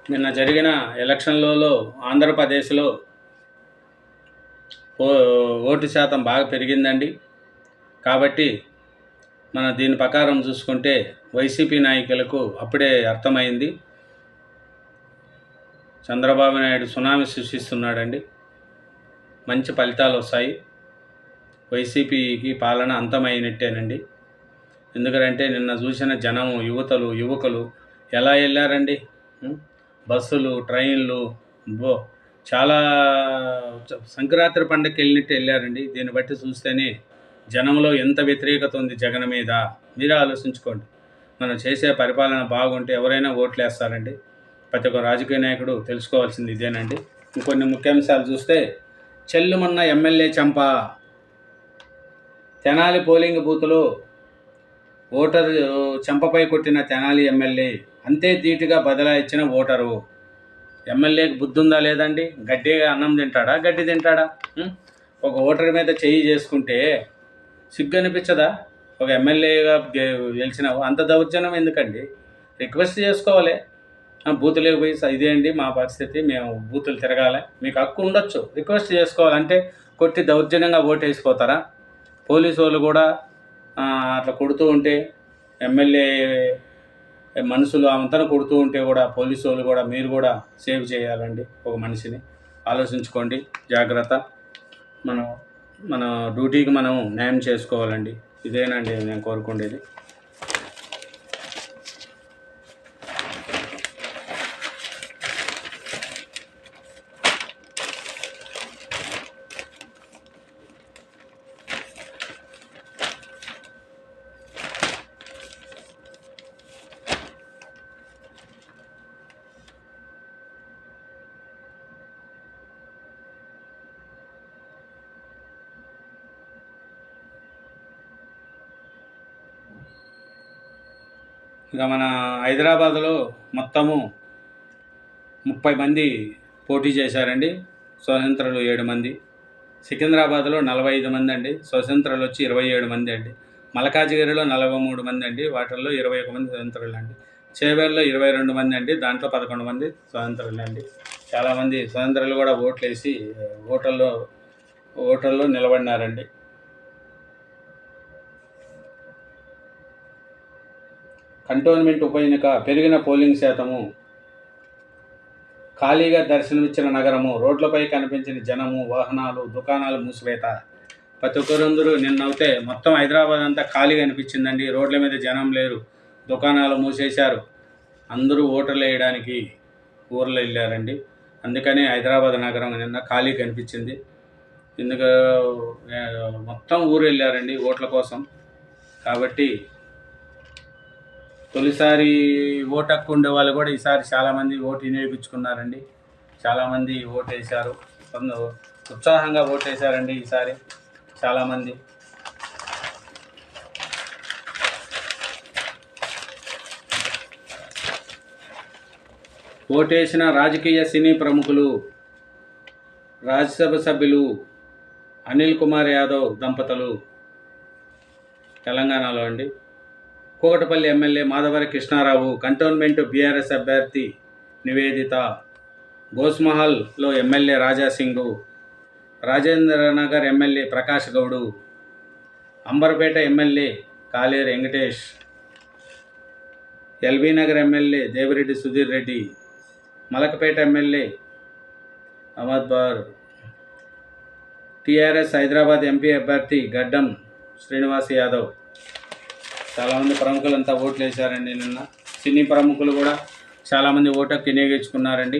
నిన్న జరిగిన ఎలక్షన్లలో ఆంధ్రప్రదేశ్లో ఓటు శాతం బాగా పెరిగిందండి. కాబట్టి మన దీని ప్రకారం చూసుకుంటే వైసీపీ నాయకులకు అప్పుడే అర్థమైంది, చంద్రబాబు నాయుడు సునామీ సృష్టిస్తున్నాడండి, మంచి ఫలితాలు వస్తాయి, వైసీపీకి పాలన అంతమైనట్టేనండి. ఎందుకంటే నిన్న చూసిన జనము, యువకులు ఎలా వెళ్ళారండి. బస్సులు, ట్రైన్లు, చాలా సంక్రాంతి పండుగకి వెళ్ళినట్టు వెళ్ళారండి. దీన్ని బట్టి చూస్తేనే జనంలో ఎంత వ్యతిరేకత ఉంది జగన్ మీద. మీరే ఆలోచించుకోండి. మనం చేసే పరిపాలన బాగుంటే ఎవరైనా ఓట్లు వేస్తారండి. ప్రతి ఒక్క రాజకీయ నాయకుడు తెలుసుకోవాల్సింది ఇదేనండి. ఇంకొన్ని ముఖ్యాంశాలు చూస్తే, చెల్లుమన్న ఎమ్మెల్యే చంప, తెనాలి పోలింగ్ బూత్లో ఓటరు చెంపపై కొట్టిన తెనాలి ఎమ్మెల్యే అంతే ధీటుగా బదలాయించిన ఓటరు. ఎమ్మెల్యేకి బుద్ధి ఉందా లేదండి? గడ్డిగా అన్నం తింటాడా, గడ్డి తింటాడా? ఒక ఓటరు మీద చెయ్యి చేసుకుంటే సిగ్గు అనిపించదా? ఒక ఎమ్మెల్యేగా గెలిచిన అంత దౌర్జన్యం ఎందుకండి? రిక్వెస్ట్ చేసుకోవాలి. బూతులకు పోయి ఇదేంటి మా పరిస్థితి, మేము బూతులు తిరగాలి, మీకు హక్కు ఉండొచ్చు, రిక్వెస్ట్ చేసుకోవాలంటే కొట్టి దౌర్జన్యంగా ఓటేసిపోతారా? పోలీసు వాళ్ళు కూడా అట్లా కొడుతూ ఉంటే, ఎమ్మెల్యే మనుషులు అంతను కొడుతూ ఉంటే కూడా పోలీసు వాళ్ళు కూడా మీరు కూడా సేవ్ చేయాలండి ఒక మనిషిని. ఆలోచించుకోండి, జాగ్రత్త. మన డ్యూటీకి మనం న్యాయం చేసుకోవాలండి. ఇదేనండి నేను కోరుకునేది. ఇక మన హైదరాబాద్లో మొత్తము 30 మంది పోటీ చేశారండి. స్వతంత్రులు 7 మంది. సికింద్రాబాద్లో 45 మంది అండి. స్వతంత్రులు వచ్చి 27 మంది అండి. మల్కాజిగిరిలో 43 మంది అండి. వాటిల్లో 21 మంది స్వతంత్రులు అండి. చేవేళ్ళలో 22 మంది అండి. దాంట్లో 11 మంది స్వతంత్రులు అండి. చాలామంది స్వతంత్రులు కూడా ఓట్లు వేసి ఓటర్లో నిలబడినారండి. కంటోన్మెంట్ ఉప ఎన్నిక, పెరిగిన పోలింగ్ శాతము, ఖాళీగా దర్శనమిచ్చిన నగరము, రోడ్లపై కనిపించిన జనము, వాహనాలు, దుకాణాలు మూసివేత. ప్రతి ఒక్కరందరూ నిన్నైతే మొత్తం హైదరాబాద్ అంతా ఖాళీగా అనిపించిందండి. రోడ్ల మీద జనం లేరు, దుకాణాలు మూసేశారు. అందరూ ఓటర్లు వేయడానికి ఊర్లో వెళ్ళారండి. అందుకని హైదరాబాద్ నగరం నిన్న ఖాళీ కనిపించింది. మొత్తం ఊరు వెళ్ళారండి ఓట్ల కోసం. కాబట్టి తొలిసారి ఓటు హక్కు ఉండే వాళ్ళు కూడా ఈసారి చాలామంది ఓటు వినియోగించుకున్నారండి. చాలామంది ఓటు వేశారు, ఉత్సాహంగా ఓటు వేశారండి ఈసారి చాలామంది. ఓటేసిన రాజకీయ సినీ ప్రముఖులు, రాజ్యసభ సభ్యులు అనిల్ కుమార్ యాదవ్ దంపతులు తెలంగాణలో అండి. Kukatpally MLA Madhavari Krishnarao, cantonment BRS అభ్యర్థి నివేదిత, గోస్మహల్లో MLA Rajasingh, Rajendranagar MLA Prakash Goud, Amberpet MLA Kaleru Venkatesh, LB Nagar MLA Devireddy Sudheer Reddy, Malakpet MLA అహ్మద్బార్, టీఆర్ఎస్ హైదరాబాద్ ఎంపీ అభ్యర్థి గడ్డం శ్రీనివాస్ యాదవ్. చాలామంది ప్రముఖులంతా ఓట్లు వేశారండి నిన్న. సినీ ప్రముఖులు కూడా చాలామంది ఓటు వినియోగించుకున్నారండి.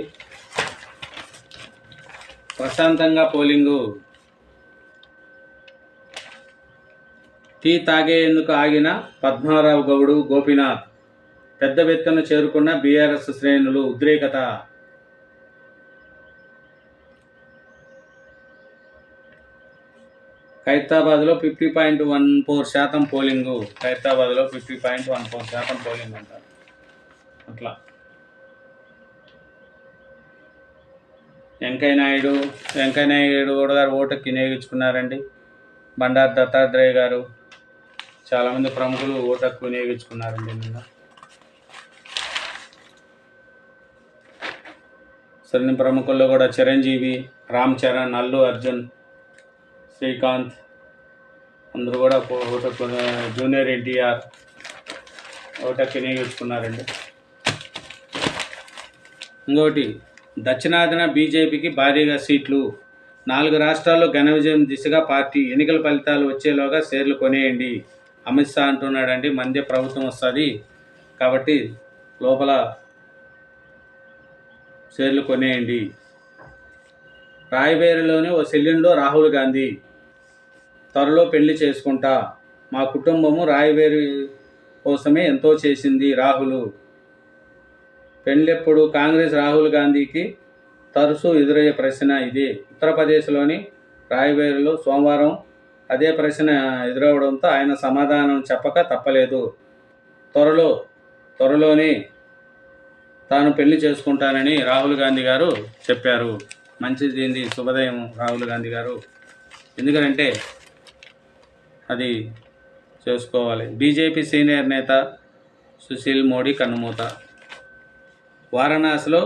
ప్రశాంతంగా పోలింగు. టీ తాగేందుకు ఆగిన పద్మారావు గౌడు, గోపీనాథ్, పెద్ద ఎత్తున చేరుకున్న బీఆర్ఎస్ శ్రేణులు, ఉద్రేకత. ఖైరతాబాద్లో 50.14% పోలింగు. ఖైరతాబాద్లో 50.14% పోలింగ్ అంటారు. అట్లా వెంకయ్య నాయుడు కూడా గారు ఓటుకు వినియోగించుకున్నారండి. బండారు దత్తాత్రేయ గారు, చాలామంది ప్రముఖులు ఓటుకు వినియోగించుకున్నారండి నిన్న. సినీ ప్రముఖుల్లో కూడా చిరంజీవి, రామ్ చరణ్, అల్లు అర్జున్, శ్రీకాంత్ అందరూ కూడా ఓటు, జూనియర్ ఎన్టీఆర్ ఓటకి వినియోగించుకున్నారండి. ఇంకోటి దక్షిణాదిన బీజేపీకి భారీగా సీట్లు, 4 రాష్ట్రాల్లో ఘన విజయం దిశగా పార్టీ, ఎన్నికల ఫలితాలు వచ్చేలోగా షేర్లు కొనేయండి అమిత్ షా అంటున్నాడండి. మందే ప్రభుత్వం వస్తుంది కాబట్టి లోపల షేర్లు కొనేయండి. రాయబేరిలోని ఓ సెల్యూన్లో రాహుల్ గాంధీ, త్వరలో పెళ్లి చేసుకుంటా, మా కుటుంబము రాయబేరి కోసమే ఎంతో చేసింది రాహుల్. పెళ్ళెప్పుడు? కాంగ్రెస్ రాహుల్ గాంధీకి తరచూ ఎదురయ్యే ప్రశ్న ఇదే. ఉత్తరప్రదేశ్లోని రాయ్బరేలీలో సోమవారం అదే ప్రశ్న ఎదురవడంతో ఆయన సమాధానం చెప్పక తప్పలేదు. త్వరలోనే తాను పెళ్లి చేసుకుంటానని రాహుల్ గాంధీ గారు చెప్పారు. మంచిది, ఏంది శుభోదయం రాహుల్ గాంధీ గారు, ఎందుకంటే అది చేసుకోవాలి. బీజేపీ సీనియర్ నేత సుశీల్ మోడీ కన్నుమూత. వారణాసిలో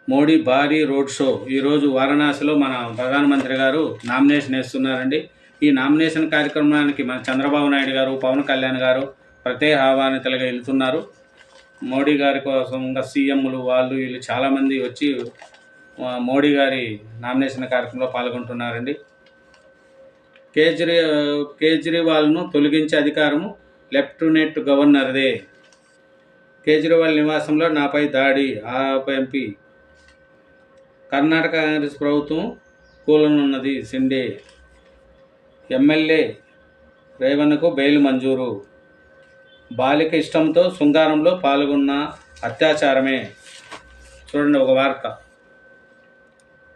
మోడీ భారీ రోడ్ షో. ఈరోజు వారణాసిలో మన ప్రధానమంత్రి గారు నామినేషన్ వేస్తున్నారండి. ఈ నామినేషన్ కార్యక్రమానికి మన చంద్రబాబు నాయుడు గారు, పవన్ కళ్యాణ్ గారు ప్రత్యేక ఆహ్వానితులుగా వెళ్తున్నారు. మోడీ గారి కోసం ఇంకా సీఎంలు వాళ్ళు వీళ్ళు చాలామంది వచ్చి మోడీ గారి నామినేషన్ కార్యక్రమంలో పాల్గొంటున్నారండి. కేజ్రీవాల్ను తొలగించే అధికారము లెఫ్టినెంట్ గవర్నర్దే. కేజ్రీవాల్ నివాసంలో నాపై దాడి, ఎంపీ. కర్ణాటక కాంగ్రెస్ ప్రభుత్వం కూలనున్నది, సిండే. ఎమ్మెల్యే రేవణ్ణకు బెయిల్ మంజూరు. బాలిక ఇష్టంతో శృంగారంలో పాల్గొన్న అత్యాచారమే. చూడండి ఒక వార్త.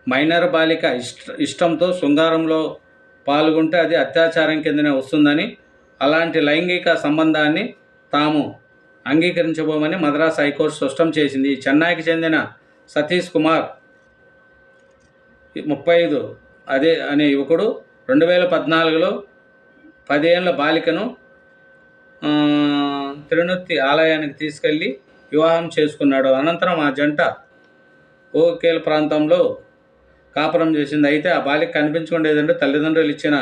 మైనర్ బాలిక ఇష్టంతో శృంగారంలో పాల్గొంటే అది అత్యాచారం కిందనే వస్తుందని, అలాంటి లైంగిక సంబంధాన్ని తాము అంగీకరించబోమని మద్రాసు హైకోర్టు స్పష్టం చేసింది. చెన్నైకి చెందిన సతీష్ కుమార్ 35 అనే యువకుడు 2014లో 10 ఏళ్ల బాలికను తిరునత్తి ఆలయానికి తీసుకెళ్లి వివాహం చేసుకున్నాడు. అనంతరం ఆ జంట ఓకేల్ ప్రాంతంలో కాపురం చేసింది. అయితే ఆ బాలిక కనిపించకుండేదంటే తల్లిదండ్రులు ఇచ్చిన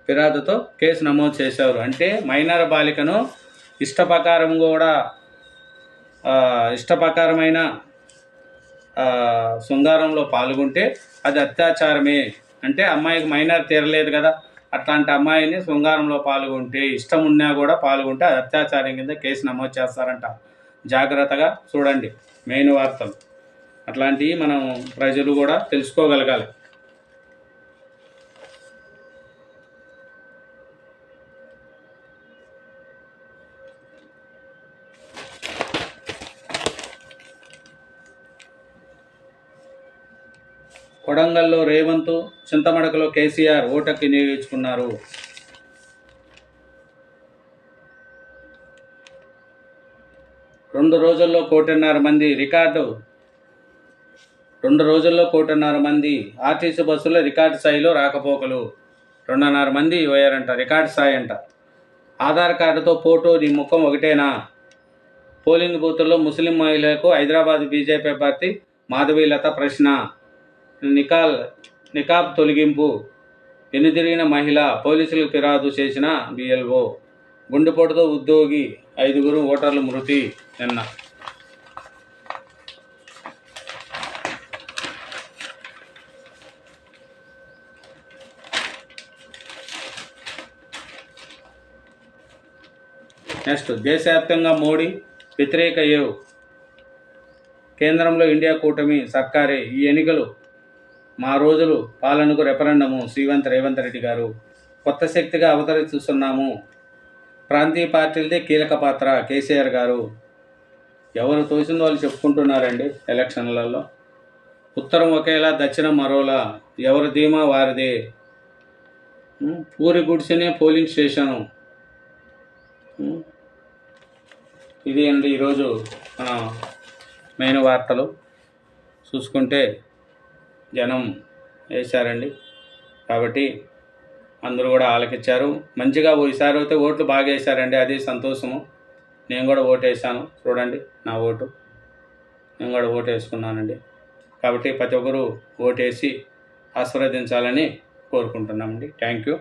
ఫిర్యాదుతో కేసు నమోదు చేశారు. అంటే మైనర్ బాలికను ఇష్టప్రకారమైన శృంగారంలో పాల్గొంటే అది అత్యాచారమే. అంటే అమ్మాయికి మైనర్ తీరలేదు కదా, అట్లాంటి అమ్మాయిని శృంగారంలో పాల్గొంటే, ఇష్టం ఉన్నా కూడా పాల్గొంటే అది అత్యాచారం కింద కేసు నమోదు చేస్తారంట. జాగ్రత్తగా చూడండి మెయిన్ వార్తలు. అట్లాంటివి మనం ప్రజలు కూడా తెలుసుకోగలగాలి. కొడంగల్లో రేవంత్, చింతమడకలో కేసీఆర్ ఓటుకి వినియోగించుకున్నారు. రెండు రోజుల్లో 1.5 మంది ఆర్టీసీ బస్సుల్లో రికార్డు స్థాయిలో రాకపోకలు. 2.5 మంది పోయారంట, రికార్డు స్థాయి అంట. ఆధార్ కార్డుతో ఫోటో, నీ ముఖం ఒకటేనా? పోలింగ్ బూతుల్లో ముస్లిం మహిళలకు హైదరాబాద్ బీజేపీ అభ్యర్థి మాధవీలత ప్రశ్న. నికాబ్ తొలగింపు, వెనుదిరిగిన మహిళ, పోలీసులకు ఫిర్యాదు చేసిన BLO. గుండెపోటుతో ఉద్యోగి, 5 ఓటర్లు మృతి. నిన్న నెక్స్ట్, దేశవ్యాప్తంగా మోడీ వ్యతిరేక ఏవ్. కేంద్రంలో ఇండియా కూటమి సర్కారే. ఈ ఎన్నికలు మా రోజులు పాలనకు రెఫరెండము. రేవంత్ రెడ్డి గారు. కొత్త శక్తిగా అవతరిస్తున్నాము. ప్రాంతీయ పార్టీలదే కీలక పాత్ర. కేసీఆర్ గారు. ఎవరు తోసిందో వాళ్ళు చెప్పుకుంటున్నారండి ఎలక్షన్లలో. ఉత్తరం ఒకేలా, దక్షిణం మరోలా. ఎవరి ధీమా వారిదే. పూరి గుడిసెనే పోలింగ్ స్టేషను. ఇది అండి ఈరోజు మన మెయిన్ వార్తలు. చూసుకుంటే జనం వేశారండి, కాబట్టి అందరూ కూడా ఆలకించారు. మంచిగా ఈసారి అయితే ఓట్లు బాగా వేశారండి, అది సంతోషము. నేను కూడా ఓటు వేసాను, చూడండి నా ఓటు, నేను కూడా ఓటు వేసుకున్నానండి. కాబట్టి ప్రతి ఒక్కరూ ఓటేసి ఆశీర్వదించాలని కోరుకుంటున్నామండి. Thank you.